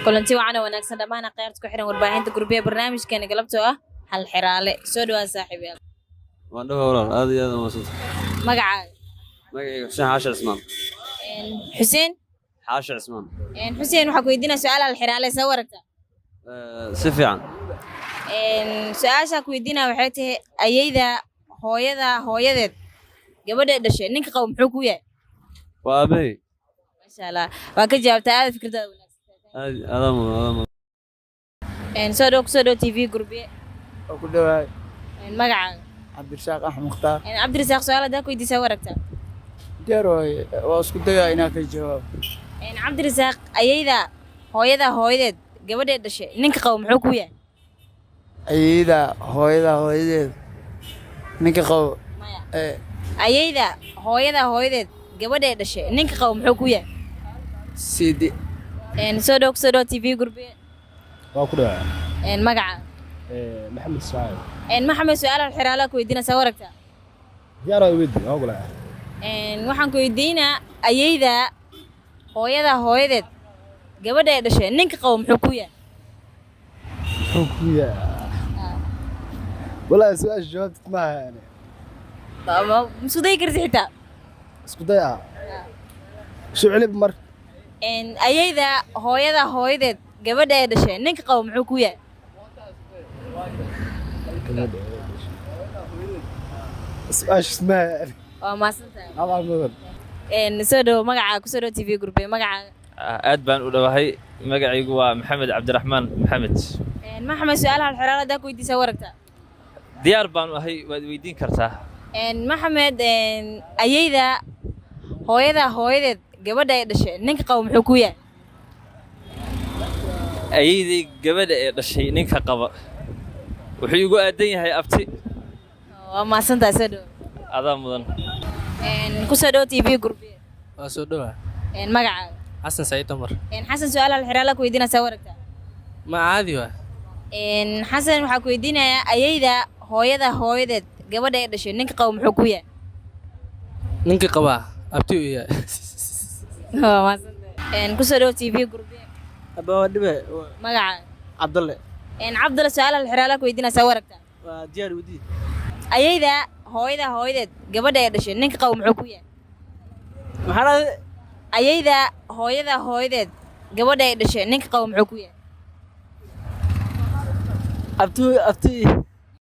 kulanti wacan wanaagsan dhammaan qaybta ku xiran warbaahinta gurbiga barnaamijkeena galabtoo ah hal xiraale soo dhawaan saaxiibayaal waan dhawa walaal aad iyo aad u maasanta magacaaga magacayga Xuseen Xaashi Cismaan xuseen Xaashi Cismaan xuseen waxa ku weydiinaa su'aal hal xiraale soo waragta si fiican su'aasha ku weydiinaa waxay tahay ayayda hooyadeed gabadha dhashay ninka qabo muxuu ku yahay waa aabay masha Allah waa ka jawaabtaa aad fikradaada aadam soo dhow TV gurbiye oo ku dhawaay magacaaga Cabdirasaaq Axmed Mukhtaar Cabdirasaaq su'aalaha ku weydiisaa waragta deeroy waa isku dayaa inaan ka jawaabo Cabdirasaaq ayayda hooyadeed gabadha dhashay ninka qabo muxuu ku yahay ayayda hooyadeed ninka qabo ayayda hooyadeed gabadha dhashay ninka qabo muxuu ku yahay sidi soo dhow TV gurbiye waa ku dhawaay magacaaga maxamed Ismaaciil maxamed su'aalaha xiraalaha ku weydiinaysaa waragta diyaar waa weydii waa gulaa waxaan ku weydiinaa ayayda hooyadeed gabadha dhashay ninka qabo muxuu ku yahay والله سؤال جاوبت معها يعني isku day karti xitaa اسكو ضيعة شو علي بمر ayayda hooyadeed gabadha dhashay ninka qabo muxuu ku yahay سؤال شو اسمها يعني waa maasantahay الله مدن soo dhow magacaaga ku soo dhow TV gurbiye magacaaga aad baan u dhawahay magacaygu waa maxamed cabdiraxmaan maxamed maxamed su'aalaha xiraalaha ku weydiisaa waragta diyaar baan ahay waad weydiin kartaa maxamed ayayda hooyadeed gabadha ay dhashay ninka qabo muxuu ku yahay ayayday gabadha ee dhashay ninka qaba wuxuu igu aadan yahay abti waa maasantahay soo dhow adaa mudan ku soo dhow TV gurbiye waa soo dhawaa magacaaga xasan saciid umar xasan su'aalaha xiraalaha ku weydiinaysaa waragta ma caadi waa xasan waxaa ku weydiinayaa ayayda hooyadeed gabadha ay dhashay ninka qabo muxuu ku yahay ninkii qabaa abti u yahay waa maasantahay ku soo dhow TV gurbiye abaa dhibe magacaaga Cabdulle cabdulle su'aalaha xiraalaha ku weydiinaysaa waragta waa diyaar wadii ayayda hooyadeed gabadha ay dhashay ninka qabo muxuu ku yahay maxaa ayayda hooyadeed gabadha ay dhashay ninka qabo muxuu ku yahay abti